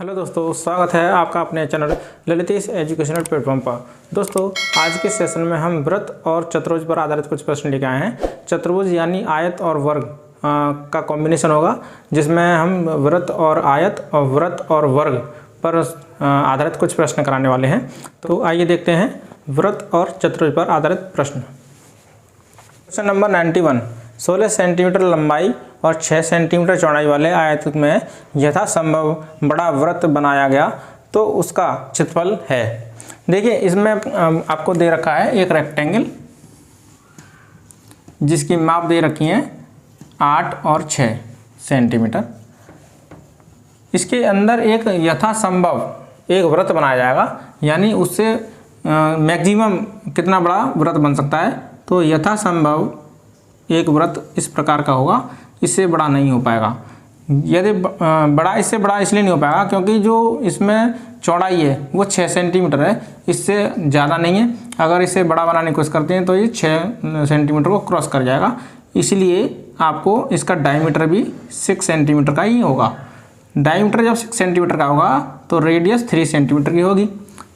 Hello दोस्तों, स्वागत है आपका अपने चैनल ललितेश एजुकेशनल प्लेटफॉर्म पर। दोस्तों, आज के सेशन में हम वृत्त और चतुर्भुज पर आधारित कुछ प्रश्न लेके आए हैं। चतुर्भुज यानी आयत और वर्ग का कॉम्बिनेशन होगा, जिसमें हम वृत्त और आयत और वृत्त और वर्ग पर आधारित कुछ प्रश्न कराने वाले हैं। तो आइए देखते हैं वृत्त और चतुर्भुज पर आधारित प्रश्न। Question number 91। 16 सेंटीमीटर लंबाई और 6 सेंटीमीटर चौड़ाई वाले आयत में यथासंभव बड़ा वृत्त बनाया गया तो उसका क्षेत्रफल है। देखिए, इसमें आपको दे रखा है एक रेक्टेंगल जिसकी माप दे रखी है 8 और 6 सेंटीमीटर। इसके अंदर एक यथासंभव एक वृत्त बनाया जाएगा, यानी उससे मैक्सिमम कितना बड़ा वृत्त बन सकता है। तो यथासंभव एक वृत्त इस प्रकार का होगा, इससे बड़ा नहीं हो पाएगा। यदि बड़ा इससे बड़ा इसलिए नहीं हो पाएगा क्योंकि जो इसमें चौड़ाई है वो 6 सेंटीमीटर है, इससे ज़्यादा नहीं है। अगर इसे बड़ा बनाने की कोशिश करते हैं तो ये 6 सेंटीमीटर को क्रॉस कर जाएगा, इसलिए आपको इसका डायमीटर भी 6 सेंटीमीटर का ही होगा। डायमीटर जब 6 सेंटीमीटर का होगा तो रेडियस 3 सेंटीमीटर की होगी,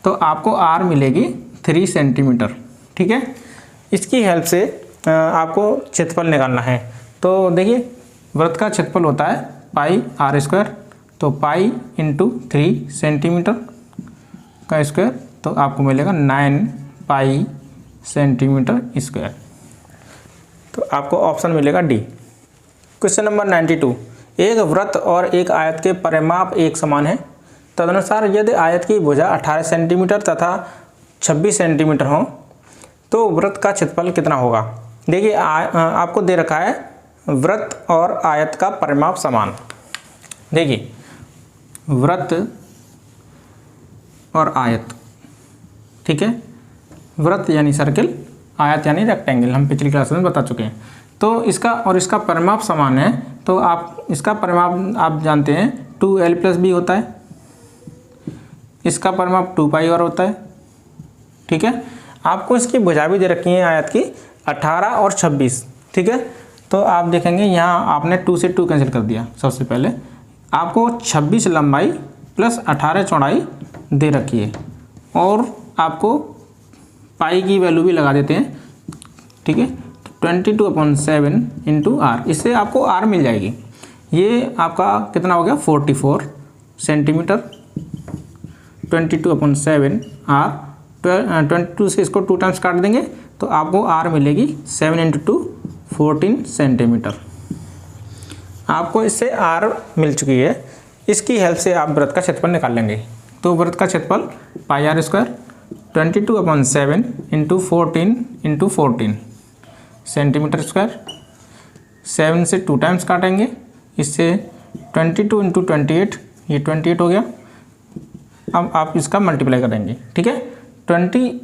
तो आपको आर मिलेगी 3 सेंटीमीटर। ठीक है, इसकी हेल्प से आपको क्षेत्रफल निकालना है। तो देखिए, वृत्त का क्षेत्रफल होता है पाई आर स्क्वायर, तो पाई इंटू 3 सेंटीमीटर का स्क्वायर, तो आपको मिलेगा 9 पाई सेंटीमीटर स्क्वायर। तो आपको ऑप्शन मिलेगा डी। Question number 92। एक वृत्त और एक आयत के परिमाप एक समान है, तदनुसार यदि आयत की भुजा 18 सेंटीमीटर तथा 26 सेंटीमीटर हो तो वृत्त का क्षेत्रफल कितना होगा। देखिए, आपको दे रखा है वृत्त और आयत का परिमाप समान। देखिए, वृत्त और आयत, ठीक है, वृत्त यानी सर्किल, आयत यानी रेक्टेंगल, हम पिछली क्लास में बता चुके हैं। तो इसका और इसका परिमाप समान है, तो आप इसका परिमाप आप जानते हैं 2l+b होता है, इसका परिमाप 2πr होता है। ठीक है, आपको इसकी भुजा भी दे रखी है आयत की 18 और 26। ठीक है, तो आप देखेंगे यहाँ आपने 2 से 2 कैंसिल कर दिया। सबसे पहले आपको 26 लंबाई प्लस 18 चौड़ाई दे रखी है, और आपको पाई की वैल्यू भी लगा देते हैं। ठीक है, 22/7 इंटू आर, इससे आपको आर मिल जाएगी। ये आपका कितना हो गया 44 सेंटीमीटर। 22/7 आर, 22 से इसको 2 टाइम्स काट देंगे तो आपको आर मिलेगी 7 × 2 14 सेंटीमीटर। आपको इससे आर मिल चुकी है। इसकी हेल्प से आप वृत्त का क्षेत्रफल निकाल लेंगे। तो वृत्त का क्षेत्रफल pi r square 22/7 into 14 × 14 centimetre square. 7 से 2 टाइम्स काटेंगे, इससे 22 × 28, ये 28 हो गया। अब आप इसका मल्टीप्लाई करेंगे। ठीक है, 22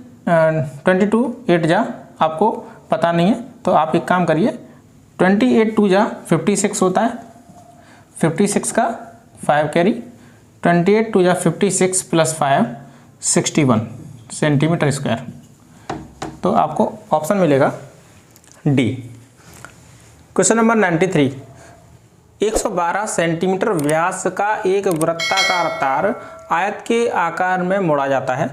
8 जा आपको पता नहीं है, तो आप एक काम करिए, 28 2 जा 56 होता है, 56 का 5 कैरी, 28 2 जा 56 प्लस 5 61 सेंटीमीटर स्क्वायर। तो आपको ऑप्शन मिलेगा डी। Question number 93। 112 सेंटीमीटर व्यास का एक वृत्ताकार तार आयत के आकार में मोड़ा जाता है,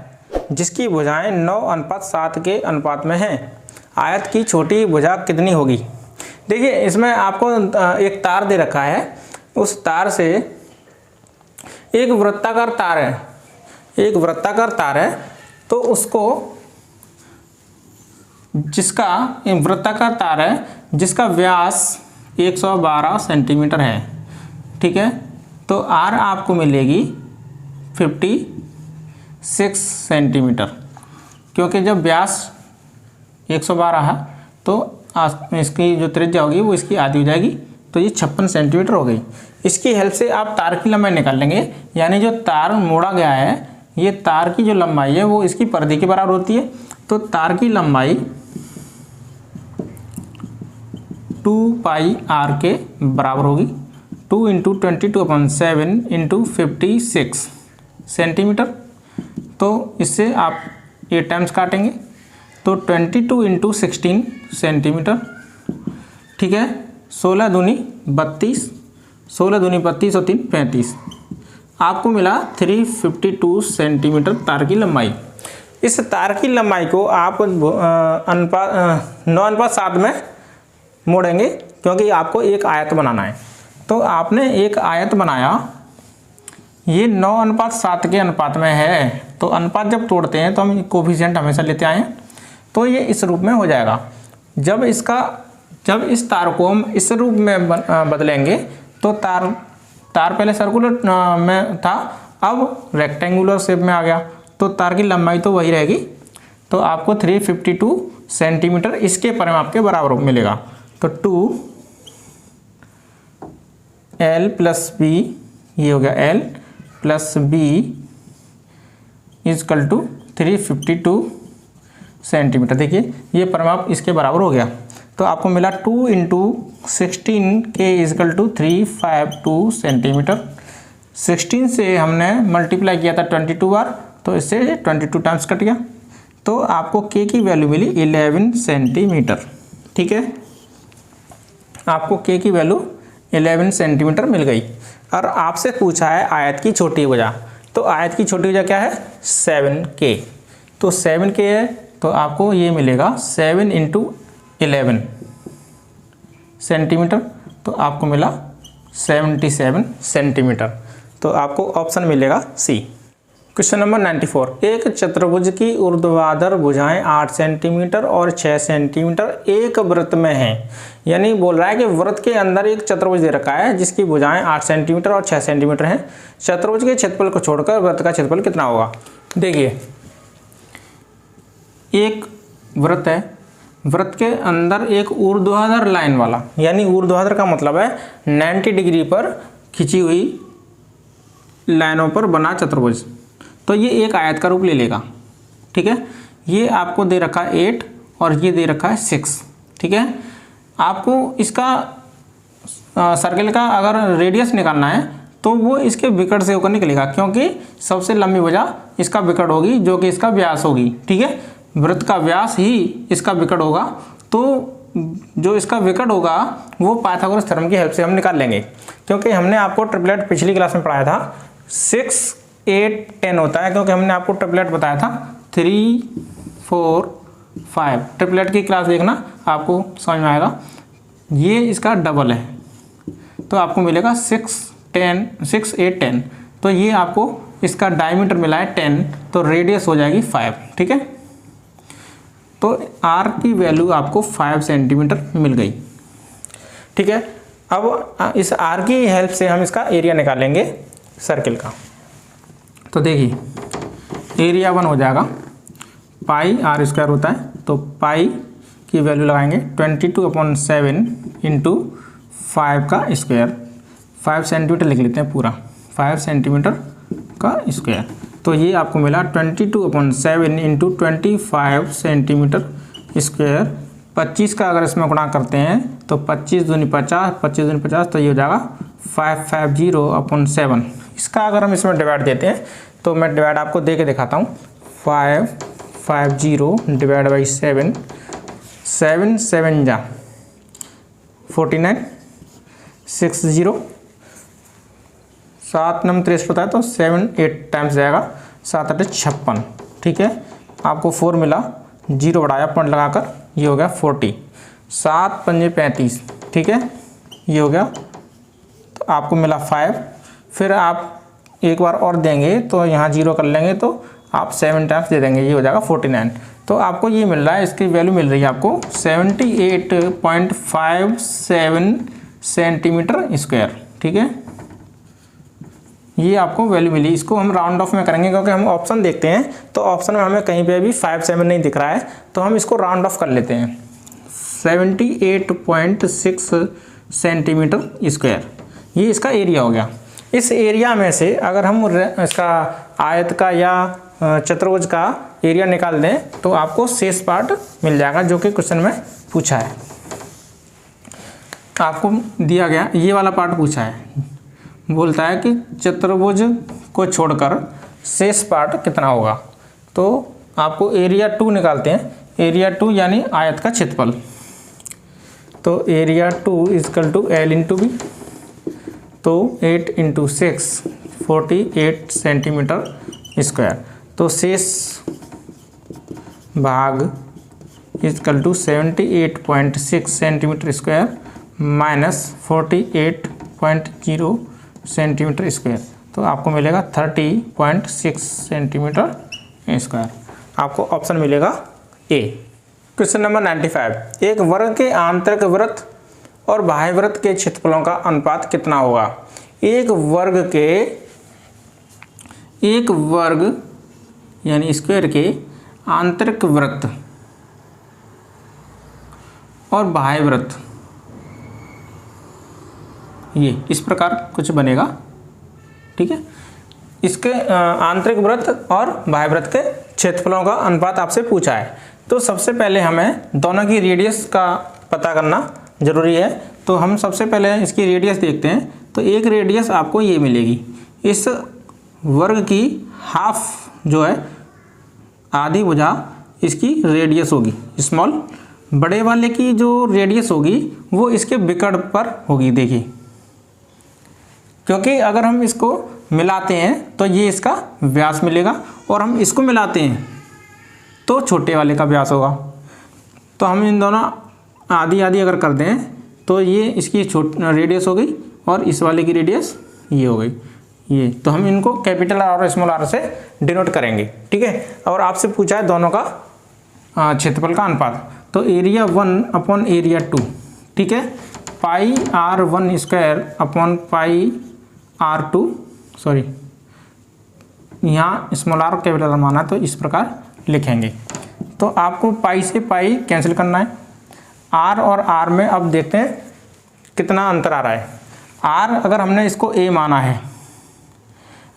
जिसकी भुजाएं 9:7 के अनुपात में हैं। आयत की छोटी भुजा कितनी होगी। देखिए, इसमें आपको एक तार दे रखा है, उस तार से एक वृत्ताकार तार है, एक वृत्ताकार तार है, तो उसको जिसका वृत्ताकार तार है जिसका व्यास 112 सेंटीमीटर है। ठीक है, तो आर आपको मिलेगी 56 सेंटीमीटर, क्योंकि जब व्यास 112 है तो इसकी जो त्रिज्या होगी वो इसकी आधी हो जाएगी, तो ये 56 सेंटीमीटर हो गई। इसकी हेल्प से आप तार की लंबाई निकाल लेंगे, यानी जो तार मोड़ा गया है, ये तार की जो लंबाई है वो इसकी परिधि के बराबर होती है। तो तार की लंबाई 2πr के बराबर होगी, 2 × 22/7 इंटू 56 सेंटीमीटर। तो इससे आप 8 टाइम्स काटेंगे, तो 22 × 16 सेंटीमीटर। ठीक है, 16 दूनी 32, 16 दूनी 32 और 3 35। आपको मिला 352 सेंटीमीटर तार की लंबाई। इस तार की लंबाई को आप 9:7 में मोड़ेंगे क्योंकि आपको एक आयत बनाना है। तो आपने एक आयत बनाया, ये 9:7 के अनुपात में है। तो अनुपात जब तोड़ते हैं तो हम कोफिशिएंट हमेशा लेते आए हैं, तो ये इस रूप में हो जाएगा। जब इस तार को हम इस रूप में बदलेंगे तो तार पहले सर्कुलर में था, अब रेक्टेंगुलर शेप में आ गया, तो तार की लंबाई तो वही रहेगी। तो आपको 352 सेंटीमीटर इसके परिमाप के बराबर मिलेगा। तो 2l + b, ये हो गया l + b equal to 352 centimetre. देखिए ये परिमाप इसके बराबर हो गया। तो आपको मिला 2 × 16 के इजकल टू 352 सेंटीमीटर। 16 से हमने मल्टीप्लाई किया था 22 बार, तो इससे 22 टाइम्स कट गया। तो आपको के की वैल्यू मिली 11 सेंटीमीटर। ठीक है, आपको के की वैल्यू 11 सेंटीमीटर मिल गई। और आपसे पूछा है आयत की छोटी भुजा। तो आयत की छोटी भुजा क्या है? 7K। तो 7K है, तो आपको ये मिलेगा 7 × 11 सेंटीमीटर। तो आपको मिला 77 सेंटीमीटर। तो आपको ऑप्शन मिलेगा सी। Question number 94। एक चतुर्भुज की ऊर्ध्वाधर भुजाएं 8 सेंटीमीटर और 6 सेंटीमीटर एक वृत्त में हैं। यानी बोल रहा है कि वृत्त के अंदर एक चतुर्भुज दे रखा है जिसकी भुजाएं 8 सेंटीमीटर और 6 सेंटीमीटर हैं। चतुर्भुज के क्षेत्रफल को छोड़कर वृत्त का क्षेत्रफल कितना होगा? देखिए, एक वृत्त है, वृत्त के अंदर एक ऊर्ध्वाधर लाइन वाला, यानी ऊर्ध्वाधर का मतलब है 90 डिग्री पर खिंची हुई लाइनों पर बना चतुर्भुज। तो ये एक आयत का रूप ले लेगा। ठीक है, ये आपको दे रखा है 8 और ये दे रखा है 6। ठीक है, आपको इसका सर्किल का अगर रेडियस निकालना है तो वो इसके विकर्ण से होकर निकलेगा, क्योंकि सबसे लंबी भुजा इसका विकर्ण होगी जो कि इसका व्यास होगी। ठीक है, वृत्त का व्यास ही इसका विकर्ण होगा, तो जो इसका विकर्ण होगा वो पाइथागोरस थ्योरम की हेल्प से हम निकाल लेंगे। क्योंकि हमने आपको ट्रिपलेट पिछली क्लास में पढ़ाया था, 6, 8, 10 होता है, क्योंकि हमने आपको ट्रिपलेट बताया था 3, 4, 5। ट्रिपलेट की क्लास देखना, आपको समझ में आएगा। ये इसका डबल है, तो आपको मिलेगा 6, 8, 10। तो ये आपको इसका डायमीटर मिला है 10, तो रेडियस हो जाएगी 5। ठीक है, तो r की वैल्यू आपको 5 सेंटीमीटर मिल गई। ठीक है, अब इस r की हेल्प से हम इसका एरिया निकालेंगे सर्किल का। तो देखिए, एरिया 1 हो जाएगा पाई r² होता है, तो पाई की वैल्यू लगाएंगे 22/7 × 5 का स्क्वायर। 5 सेंटीमीटर लिख लेते हैं पूरा, 5 सेंटीमीटर का स्क्वायर। तो ये आपको मिला 22/7 × 25 सेंटीमीटर स्क्वायर। 25 का अगर इसमें गुणा करते हैं तो 25 दूनी 50, 25 दूनी 50, तो ये हो जाएगा 550/7। इसका अगर हम इसमें डिवाइड देते हैं तो मैं डिवाइड आपको दे के दिखाता हूँ। 550 / 7, 7 7 जा 49, 60, 7 9 63 होता है, तो 7 8 टाइम्स जाएगा, 7 8 56। ठीक है, आपको 4 मिला, 0 बढ़ाया पॉइंट लगाकर, ये हो गया 40। 7 5 35। ठीक है, ये हो गया, तो आपको मिला 5। फिर आप एक बार और देंगे तो यहाँ 0 कर लेंगे, तो आप 7 टाइम्स दे देंगे, ये हो जाएगा 49। तो आपको ये मिल रहा है, इसकी वैल्यू मिल रही है आपको 78.57 सेंटीमीटर स्क्वायर। ठीक है, ये आपको वैल्यू मिली। इसको हम राउंड ऑफ में करेंगे, क्योंकि हम ऑप्शन देखते हैं तो ऑप्शन में हमें कहीं पे भी 5 7 नहीं दिख रहा है, तो हम इसको राउंड ऑफ कर लेते हैं। 78.6 सेंटीमीटर स्क्वायर, ये इसका एरिया हो गया। इस एरिया में से अगर हम इसका आयत का या चतुर्भुज का एरिया निकाल दें तो आपको शेष पार्ट मिल जाएगा, जो कि क्वेश्चन में पूछा है। आपको दिया गया ये वाला पार्ट पूछा है, बोलता है कि चतुर्भुज को छोड़कर शेष पार्ट कितना होगा। तो आपको एरिया 2 निकालते हैं। एरिया 2 यानी आयत का क्षेत्रफल। तो एरिया 2 = L × B। तो 8 × 6 48 सेंटीमीटर स्क्वायर। तो शेष भाग equal to 78.6 centimetre square minus 48.0 centimetre square, तो आपको मिलेगा 30.6 सेंटीमीटर स्क्वायर। आपको ऑप्शन मिलेगा ए। क्वेश्चन नंबर 95, एक वर्ग के आंतरिक वृत्त और बाह्य वृत्त के क्षेत्रफलों का अनुपात कितना होगा? एक वर्ग यानी स्क्वायर के आंतरिक वृत्त और बाह्य वृत्त, ये इस प्रकार कुछ बनेगा, ठीक है। इसके आंतरिक वृत्त और बाह्य वृत्त के क्षेत्रफलों का अनुपात आपसे पूछा है। तो सबसे पहले हमें दोनों की रेडियस का पता करना जरूरी है। तो हम सबसे पहले इसकी रेडियस देखते हैं। तो एक रेडियस आपको ये मिलेगी, इस वर्ग की हाफ जो है, आधी भुजा इसकी रेडियस होगी स्मॉल। बड़े वाले की जो रेडियस होगी वो इसके विकर्ण पर होगी, देखिए, क्योंकि अगर हम इसको मिलाते हैं तो ये इसका व्यास मिलेगा और हम इसको मिलाते हैं तो छोटे वाले का व्यास होगा। तो हम इन दोनों आधी आधी अगर कर दें तो ये इसकी रेडियस हो गई और इस वाले की रेडियस ये हो गई, ये। तो हम इनको कैपिटल आर और स्मॉल आर से डिनोट करेंगे, ठीक है। और आपसे पूछा है दोनों का क्षेत्रफल का अनुपात। तो एरिया 1 अपॉन एरिया 2, ठीक है। पाई R1 square upon pi R2, sorry यहाँ स्मॉल आर कैपिटल आर माना, तो इस प्रकार लिखेंगे। तो आपको पाई से पाई कैंसिल करना है। आर और आर में अब देखते हैं कितना अंतर आ रहा है। आर अगर हमने इसको ए माना है,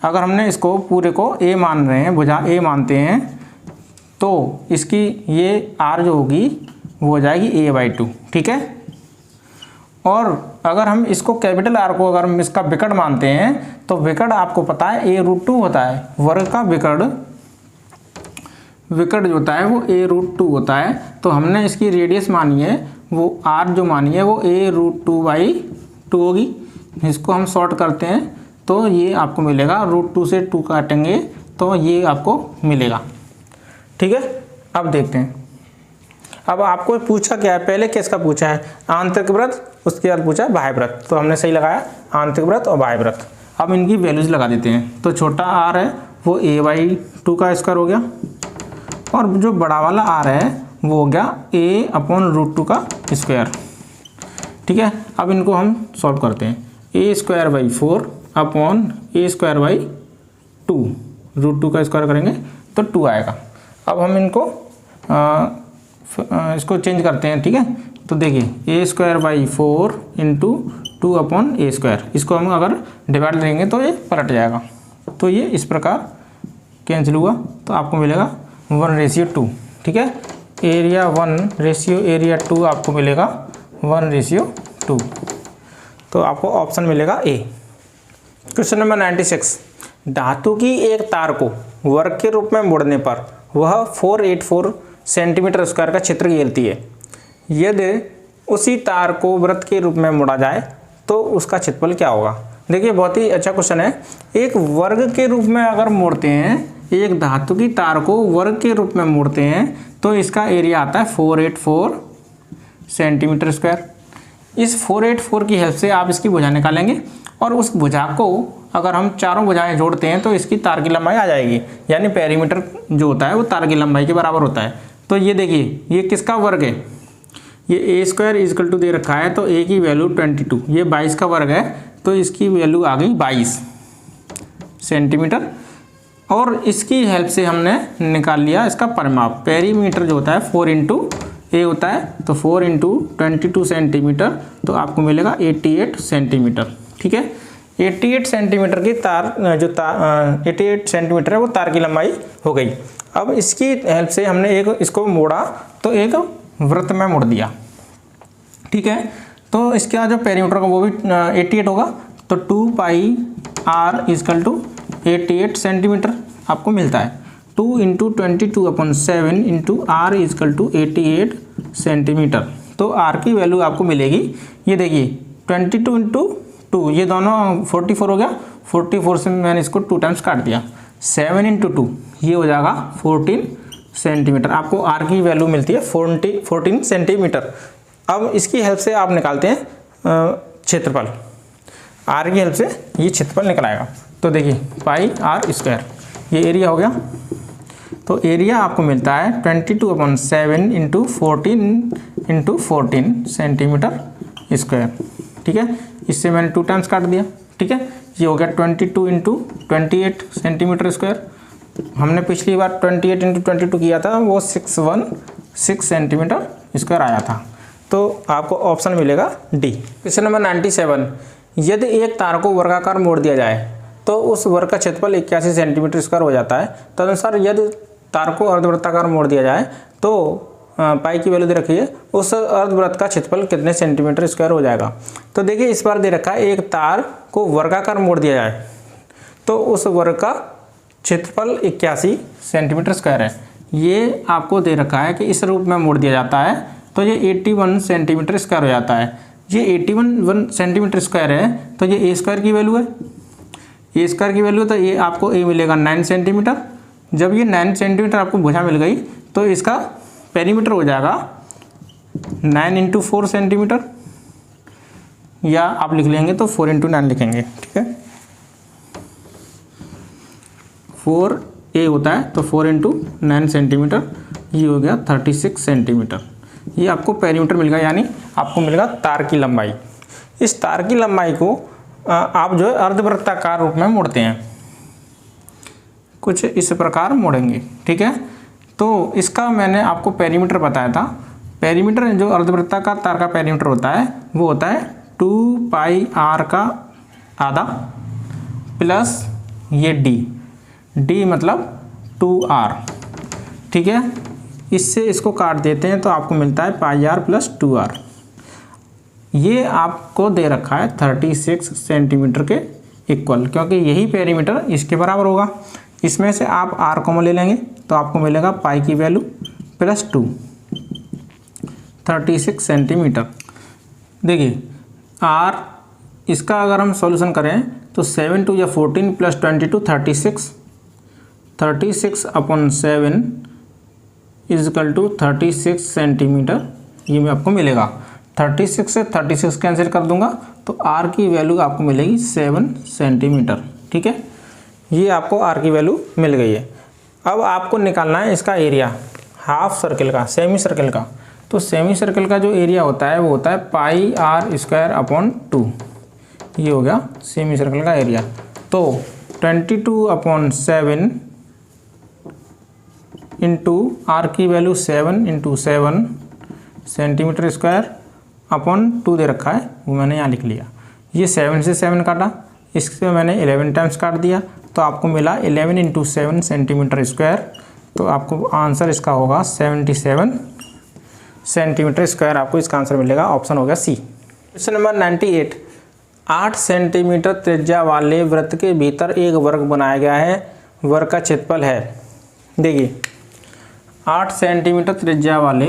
अगर हमने इसको पूरे को ए मान रहे हैं, भुजा ए मानते हैं, तो इसकी ये आर जो होगी वो हो जाएगी a/2, ठीक है। और अगर हम इसको कैपिटल आर को अगर हम इसका विकर्ण मानते हैं तो विकर्ण आपको पता है a√2 होता है। वर्ग का विकर्ण जो होता है वो a√2 होता है। तो हमने इसकी रेडियस मानी है, वो r जो मानी है वो a√2/2 होगी। इसको हम शॉर्ट करते हैं तो ये आपको मिलेगा, √2 से 2 काटेंगे तो ये आपको मिलेगा, ठीक है। अब देखते हैं, अब आपको पूछा क्या है, पहले किसका पूछा है? आंतरिक वृत्त, उसके बाद पूछा बाह्य वृत्त। तो हमने सही लगाया आंतरिक वृत्त और बाह्य वृत्त। अब इनकी वैल्यूज लगा देते हैं। तो छोटा r है वो a/2 का स्क्वायर हो गया और जो बड़ा वाला r है वो हो गया a/√2 का स्क्वायर, ठीक है। अब इनको हम सॉल्व करते हैं। a²/4 अपॉन a²/2, √2 का स्क्वायर करेंगे तो 2 आएगा। अब हम इनको इसको चेंज करते हैं, ठीक है। तो देखिए a²/4 इंटू 2/a², इसको हम अगर डिवाइड करेंगे तो ये पलट जाएगा। तो ये इस प्रकार कैंसिल हुआ, तो आपको मिलेगा 1:2, ठीक है। एरिया 1 रेशियो एरिया 2 आपको मिलेगा 1:2। तो आपको ऑप्शन मिलेगा ए। क्वेश्चन नंबर 96, धातु की एक तार को वर्ग के रूप में मोड़ने पर वह 484 सेंटीमीटर स्क्वायर का क्षेत्र घेरती है। यदि उसी तार को वृत्त के रूप में मोड़ा जाए तो उसका क्षेत्रफल क्या होगा? देखिए बहुत ही अच्छा क्वेश्चन है। एक वर्ग के रूप में अगर मोड़ते हैं, एक धातु की तार को वर्ग के रूप में मोड़ते हैं तो इसका एरिया आता है 484 सेंटीमीटर स्क्वायर। इस 484 की हेल्प से आप इसकी भुजा निकालेंगे और उस भुजा को अगर हम चारों भुजाएं जोड़ते हैं तो इसकी तार की लंबाई आ जाएगी, यानी पेरीमीटर जो होता है वो तार की लंबाई के बराबर होता है। तो ये देखिए ये किसका वर्ग है? ये a² दे रखा है, तो a की वैल्यू 22, ये 22 का वर्ग है, तो इसकी वैल्यू आ गई 22 सेंटीमीटर। और इसकी हेल्प से हमने निकाल लिया इसका परिमाप। पेरीमीटर जो होता है 4 इंटू ए होता है, तो 4 इंटू 22 सेंटीमीटर, तो आपको मिलेगा 88 सेंटीमीटर, ठीक है। 88 सेंटीमीटर की तार 88 सेंटीमीटर है वो तार की लंबाई हो गई। अब इसकी हेल्प से हमने इसको मोड़ा तो एक वृत्त में मोड़ दिया, ठीक है। तो इसका जो पेरीमीटर का वो भी 88 होगा, तो 2 पाई r = 88 सेंटीमीटर आपको मिलता है। 2 इंटू 22/7 इंटू r = 88 सेंटीमीटर। तो r की वैल्यू आपको मिलेगी, ये देखिए 22 इंटू 2, ये दोनों 44 हो गया, 44 से मैंने इसको 2 टाइम्स काट दिया, 7 × 2 ये हो जाएगा 14 सेंटीमीटर। आपको आर की वैल्यू मिलती है 14 सेंटीमीटर। अब इसकी हेल्प से आप निकालते हैं क्षेत्रफल, आर की हेल्प से ये क्षेत्रफल निकल आएगा। तो देखिए पाई आर स्क्वायर, ये एरिया हो गया। तो एरिया आपको मिलता है 22/7 × 14 सेंटीमीटर स्क्वायर। ठीक है, इससे मैंने 2 टाइम्स काट दिया। ठीक है, ये हो गया 22 × 28 सेंटीमीटर स्क्वायर। हमने पिछली बार 28 × 22 किया था, वो 616 सेंटीमीटर स्क्वायर आया था। तो आपको ऑप्शन मिलेगा डी। क्वेश्चन नंबर 97, यदि एक तार को वर्गाकार मोड़ दिया जाए तो उस वर्ग का क्षेत्रफल 81 सेंटीमीटर स्क्वायर हो जाता है। तदनुसार यदि तार को अर्धवृत्ताकार मोड़ दिया जाए तो पाई की वैल्यू दे रखी है, उस अर्धवृत्त का क्षेत्रफल कितने सेंटीमीटर स्क्वायर हो जाएगा। तो देखिए इस बार दे रखा है एक तार को वर्गाकार मोड़ दिया जाए तो उस वर्ग का क्षेत्रफल 81 सेंटीमीटर स्क्वायर है। ये आपको दे रखा है कि इस रूप में मोड़ दिया जाता है तो ये 81 सेंटीमीटर स्क्वायर हो जाता है। ये 81 सेंटीमीटर स्क्वायर है तो ये ए स्क्वायर की वैल्यू है, ए स्क्वायर की वैल्यू, तो ये आपको ए मिलेगा 9 सेंटीमीटर। जब ये 9 सेंटीमीटर आपको भुजा मिल गई तो इसका पेरीमीटर हो जाएगा 9 × 4 सेंटीमीटर, या आप लिख लेंगे तो 4 × 9 लिखेंगे। ठीक है, 4 ए होता है तो 4 × 9 सेंटीमीटर, ये हो गया 36 सेंटीमीटर। ये आपको पेरीमीटर मिल गया, यानी आपको मिलेगा तार की लंबाई। इस तार की लंबाई को आप जो है अर्धवृत्ताकार रूप में मोड़ते हैं, कुछ इस प्रकार मोड़ेंगे। ठीक है, तो इसका मैंने आपको पेरीमीटर बताया था। पेरीमीटर जो अर्धवृत्ताकार तार का पेरीमीटर होता है वो होता है 2 पाई आर का आधा प्लस ये डी मतलब 2r। ठीक है, इससे इसको काट देते हैं तो आपको मिलता है पाई आर प्लस 2r। ये आपको दे रखा है 36 सेंटीमीटर के इक्वल, क्योंकि यही पेरीमीटर इसके बराबर होगा। इसमें से आप r कॉमन ले लेंगे तो आपको मिलेगा पाई की वैल्यू प्लस 2, 36 सेंटीमीटर। देखिए r, इसका अगर हम सॉल्यूशन करें तो 7 × 2 = 14 + 22 36, 36/7 = 36 सेंटीमीटर। ये में आपको मिलेगा 36 से 36 कैंसिल कर दूंगा तो r की वैल्यू आपको मिलेगी 7 सेंटीमीटर। ठीक है, ये आपको r की वैल्यू मिल गई है। अब आपको निकालना है इसका एरिया हाफ सर्किल का, सेमी सर्किल का। तो सेमी सर्किल का जो एरिया होता है वो होता है पाई आर स्क्वायर अपॉन 2। ये हो गया सेमी सर्किल का एरिया। तो 22/7 इंटू आर की वैल्यू 7 × 7 सेंटीमीटर स्क्वायर अपॉन 2 दे रखा है, वो मैंने यहाँ लिख लिया। ये 7 से 7 काटा, इससे मैंने 11 टाइम्स काट दिया तो आपको मिला 11 × 7 सेंटीमीटर स्क्वायर। तो आपको आंसर इसका होगा 77 सेंटीमीटर स्क्वायर। आपको इसका आंसर मिलेगा, ऑप्शन हो गया सी। क्वेश्चन नंबर 98, 8 सेंटीमीटर त्रिज्या वाले वृत्त के भीतर एक वर्ग बनाया गया है, वर्ग का क्षेत्रफल है। देखिए 8 सेंटीमीटर त्रिज्या वाले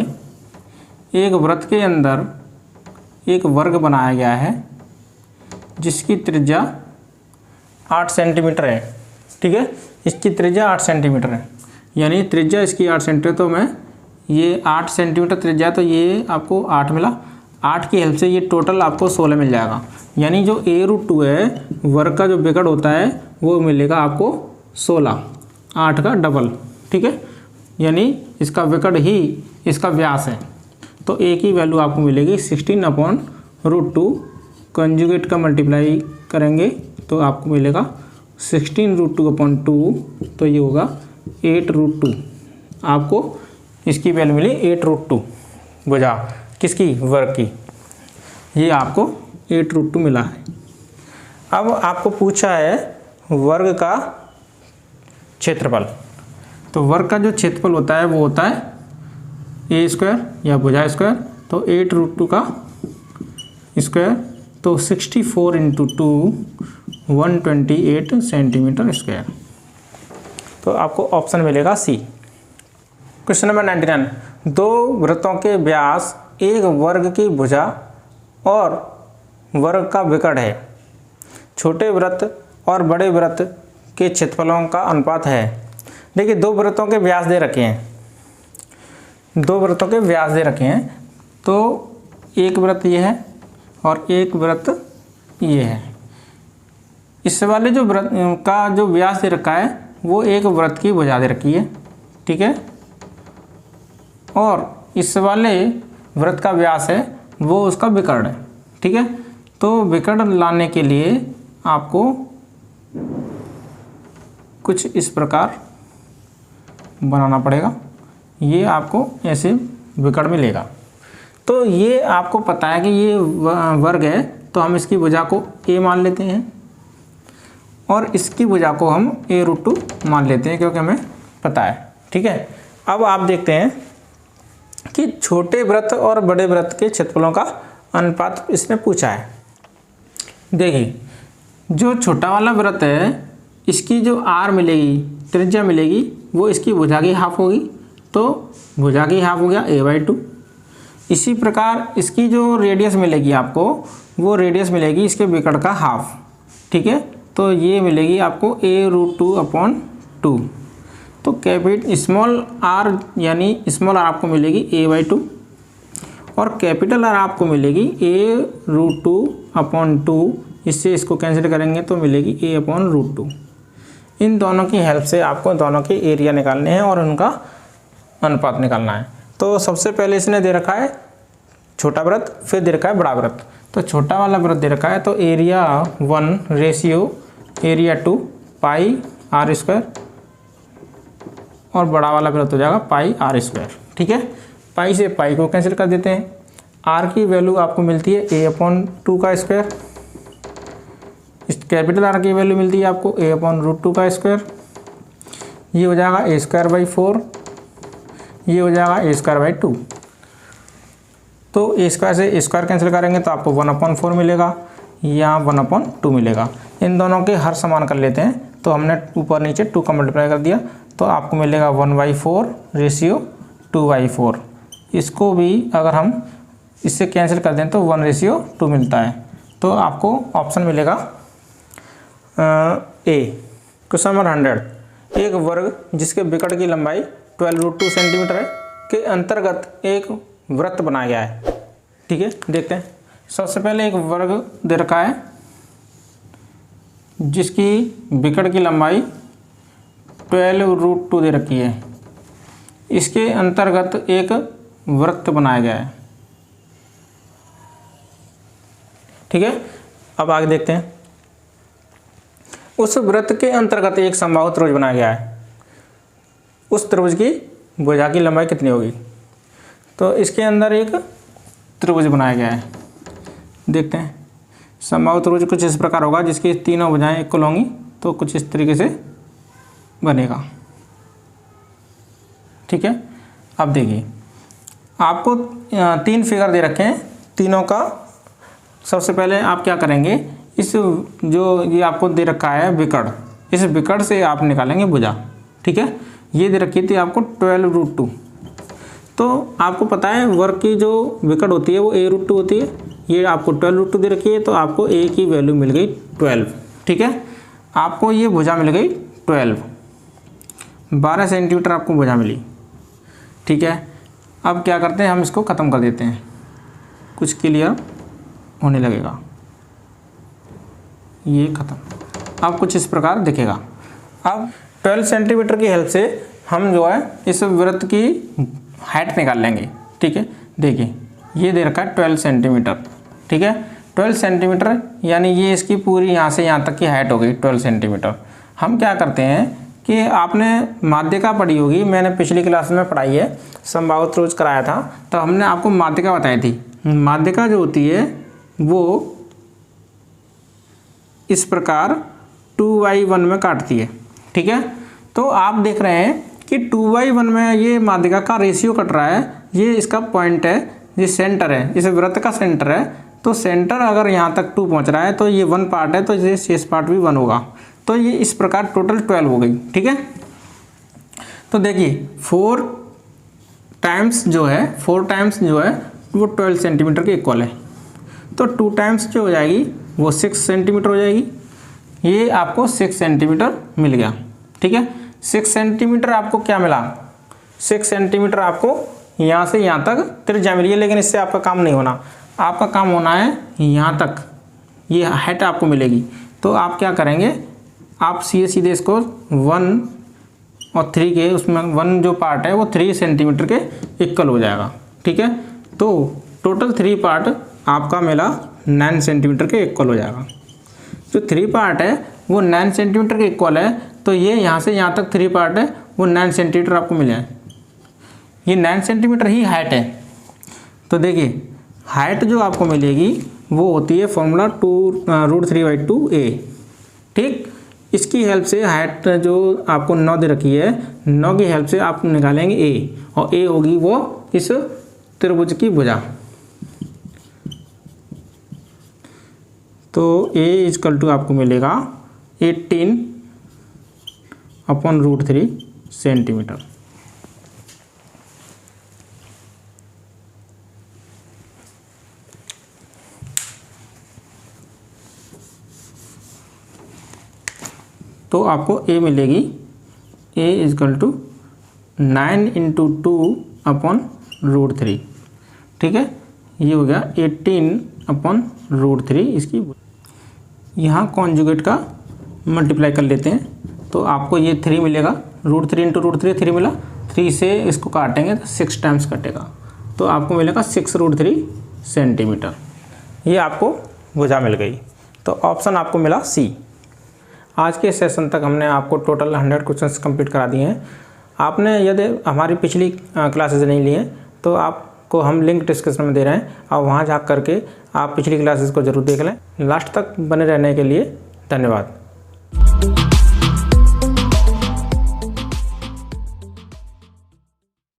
एक वृत्त के अंदर एक वर्ग बनाया गया है जिसकी त्रिज्या 8 सेंटीमीटर है। ठीक है, इसकी त्रिज्या 8 सेंटीमीटर है, यानी त्रिज्या इसकी 8 सेंटीमीटर। तो मैं ये 8 सेंटीमीटर त्रिज्या, तो ये आपको 8 मिला। 8 की हेल्प से ये टोटल आपको 16 मिल जाएगा, यानी जो a√2 है वर्ग का जो विकर्ण होता है वो मिलेगा आपको 16, 8 का डबल। ठीक है, यानी इसका विकर्ण ही इसका व्यास है। तो a की वैल्यू आपको मिलेगी 16/√2, कंजुगेट का मल्टीप्लाई करेंगे तो आपको मिलेगा 16√2/2, तो ये होगा 8√2। आपको इसकी वैल्यू मिली 8√2 भुजा किसकी, वर्ग की। ये आपको 8√2 मिला है। अब आपको पूछा है वर्ग का क्षेत्रफल। तो वर्ग का जो क्षेत्रफल होता है वो होता है a² या भुजा स्क्वायर। तो 8√2 का स्क्वायर, तो 64 × 2 128 सेंटीमीटर स्क्वायर। तो आपको ऑप्शन मिलेगा सी। क्वेश्चन नंबर 99, 2 वृत्तों के व्यास एक वर्ग की भुजा और वर्ग का विकर्ण है। छोटे वृत्त और बड़े वृत्त के क्षेत्रफलों का अनुपात है। देखिए दो वृत्तों के व्यास दे रखे हैं, दो वृत्तों के व्यास दे रखे हैं, तो एक वृत्त ये है और एक वृत्त ये है। इस वाले जो वृत्त का जो व्यास दे रखा है वो एक वृत्त की भुजा दे रखी है, ठीक है, और इस वाले वृत्त का व्यास है वो उसका विकर्ण है, ठीक है। तो विकर्ण लाने के लिए आपको कुछ इस प्रकार बनाना पड़ेगा, ये आपको ऐसे विकर्ण मिलेगा। तो ये आपको पता है कि ये वर्ग है, तो हम इसकी भुजा को a मान लेते हैं और इसकी भुजा को हम a√2 मान लेते हैं क्योंकि हमें पता है, ठीक है। अब आप देखते हैं कि छोटे वृत्त और बड़े वृत्त के क्षेत्रफलों का अनुपात इसने पूछा है। देखिए जो छोटा वाला वृत्त है इसकी जो r मिलेगी, त्रिज्या मिलेगी, वो इसकी भुजा की हाफ होगी, तो भुजा की हाफ हो गया a/2। इसी प्रकार इसकी जो रेडियस मिलेगी आपको, वो रेडियस मिलेगी इसके विकर्ण का हाफ, ठीक है, तो ये मिलेगी आपको a√2/2। तो स्मॉल r यानी स्मॉल r आपको मिलेगी a/2 और कैपिटल R आपको मिलेगी a√2/2। इससे इसको कैंसिल करेंगे तो मिलेगी a/√2। इन दोनों की हेल्प से आपको दोनों के एरिया निकालने हैं और उनका अनुपात निकालना है। तो सबसे पहले इसने दे रखा है छोटा वृत्त, फिर दे रखा है बड़ा वृत्त। तो छोटा वाला वृत्त दे रखा है तो एरिया 1 रेशियो एरिया 2 पाई r², और बड़ा वाला वृत्त हो जाएगा पाई r², ठीक है। पाई से पाई को कैंसिल कर देते हैं। r की वैल्यू आपको मिलती है a/2 का स्क्वायर, इस कैपिटल R की वैल्यू मिलती है आपको a/√2 का स्क्वायर, ये हो जाएगा a²/4, ये हो जाएगा a²/2। तो a² से a² कैंसिल करेंगे तो आपको 1/4 मिलेगा, यहाँ 1/2 मिलेगा। इन दोनों के हर समान कर लेते हैं, तो हमने ऊपर नीचे 2 का मल्टीप्लाई कर दिया, तो आपको मिलेगा 1/4 रेशियो 2/4। इसको भी अगर हम इससे कैंसिल कर दें तो 1/2 मिलता है। तो आपको ऑप्शन मिलेगा ए। क्वेश्चन नंबर 100, एक वर्ग जिसके विकर्ण की लंबाई 12√2 सेंटीमीटर है के अंतर्गत एक वृत्त बनाया गया है, ठीक है। देखते हैं, सबसे पहले एक वर्ग दे रखा है जिसकी विकर्ण की लंबाई 12√2 दे रखी है, इसके अंतर्गत एक वृत्त बनाया गया है, ठीक है। अब आगे देखते हैं, उस वृत्त के अंतर्गत एक समबाहु त्रिभुज बनाया गया है, उस त्रिभुज की भुजा की लंबाई कितनी होगी। तो इसके अंदर एक त्रिभुज बनाया गया है, देखते हैं। समबाहु त्रिभुज कुछ इस प्रकार होगा जिसकी तीनों भुजाएं इक्वल होंगी, तो कुछ इस तरीके से बनेगा, ठीक है। अब देखिए आपको 3 फिगर दे रखे हैं, तीनों का सबसे पहले आप क्या करेंगे, इस जो ये आपको दे रखा है विकर्ण, इस विकर्ण से आप निकालेंगे भुजा, ठीक है। ये दे रखी थी आपको 12√2, तो आपको पता है वर्ग की जो विकर्ण होती है वो a√2 होती है, ये आपको 12√2 दे रखी है, तो आपको a की वैल्यू मिल गई 12, ठीक है। आपको ये भुजा मिल गई 12 सेंटीमीटर आपको भुजा मिली, ठीक है। अब क्या करते हैं, हम इसको ख़त्म कर देते हैं, कुछ क्लियर होने लगेगा, ये ख़त्म। अब कुछ इस प्रकार दिखेगा। अब 12 सेंटीमीटर की हेल्प से हम जो है इस वृत्त की हाइट निकाल लेंगे, ठीक है। देखिए ये दे रखा है 12 सेंटीमीटर, ठीक है। 12 सेंटीमीटर यानी ये इसकी पूरी यहाँ से यहाँ तक की हाइट हो गई 12 सेंटीमीटर। हम क्या करते हैं कि आपने माध्यिका पढ़ी होगी, मैंने पिछली क्लास में पढ़ाई है, समबाहु त्रिभुज कराया था, तो हमने आपको माध्यिका बताई थी। माध्यिका जो होती है वो इस प्रकार 2/1 में काटती है, ठीक है। तो आप देख रहे हैं कि 2/1 में ये माध्यिका का रेशियो कट रहा है, ये इसका पॉइंट है, ये सेंटर है, इस वृत्त का सेंटर है, तो सेंटर अगर यहाँ तक 2 पहुँच रहा है तो ये 1 पार्ट है, तो ये शेष पार्ट भी 1 होगा, तो ये इस प्रकार टोटल 12 हो गई, ठीक है। तो देखिए 4 टाइम्स जो है वो 12 सेंटीमीटर के इक्वल है, तो 2 टाइम्स जो हो जाएगी वो 6 सेंटीमीटर हो जाएगी, ये आपको 6 सेंटीमीटर मिल गया। ठीक है, 6 सेंटीमीटर आपको क्या मिला, 6 सेंटीमीटर आपको यहाँ से यहाँ तक त्रिज्या मिली है। लेकिन इससे आपका काम नहीं होना, आपका काम होना है यहाँ तक, ये हाइट आपको मिलेगी। तो आप क्या करेंगे, आप सीधे सीधे इसको 1 और 3 के उसमें 1 जो पार्ट है वो 3 सेंटीमीटर के इक्वल हो जाएगा। ठीक है, तो टोटल 3 पार्ट आपका मिला 9 सेंटीमीटर के इक्वल हो जाएगा। जो 3 पार्ट है वो 9 सेंटीमीटर के इक्वल है, तो ये यहाँ से यहाँ तक 3 पार्ट है वो 9 सेंटीमीटर आपको मिला है। ये 9 सेंटीमीटर ही हाइट है। तो देखिए हाइट जो आपको मिलेगी वो होती है फॉर्मूला √3/2a। ठीक, इसकी हेल्प से हाइट जो आपको 9 दे रखी है, 9 की हेल्प से आप निकालेंगे a, और a होगी वो इस त्रिभुज की भुजा। तो a = आपको मिलेगा 18/√3 सेंटीमीटर। तो आपको a मिलेगी, a = 9 × 2/√3। ठीक है, ये हो गया 18/√3 इसकी। यहाँ कॉन्जुगेट का मल्टीप्लाई कर लेते हैं, तो आपको ये 3 मिलेगा, √3 × √3 3 मिला, 3 से इसको काटेंगे तो 6 टाइम्स कटेगा, तो आपको मिलेगा 6√3 सेंटीमीटर। ये आपको भुजा मिल गई। तो ऑप्शन आपको मिला सी। आज के सेशन तक हमने आपको टोटल 100 क्वेश्चंस कंप्लीट करा दिए हैं। आपने यदि हमारी पिछली क्लासेज नहीं ली हैं तो आपको हम लिंक डिस्क्रिप्शन में दे रहे हैं, और वहाँ जा करके आप पिछली क्लासेस को ज़रूर देख लें। लास्ट तक बने रहने के लिए धन्यवाद।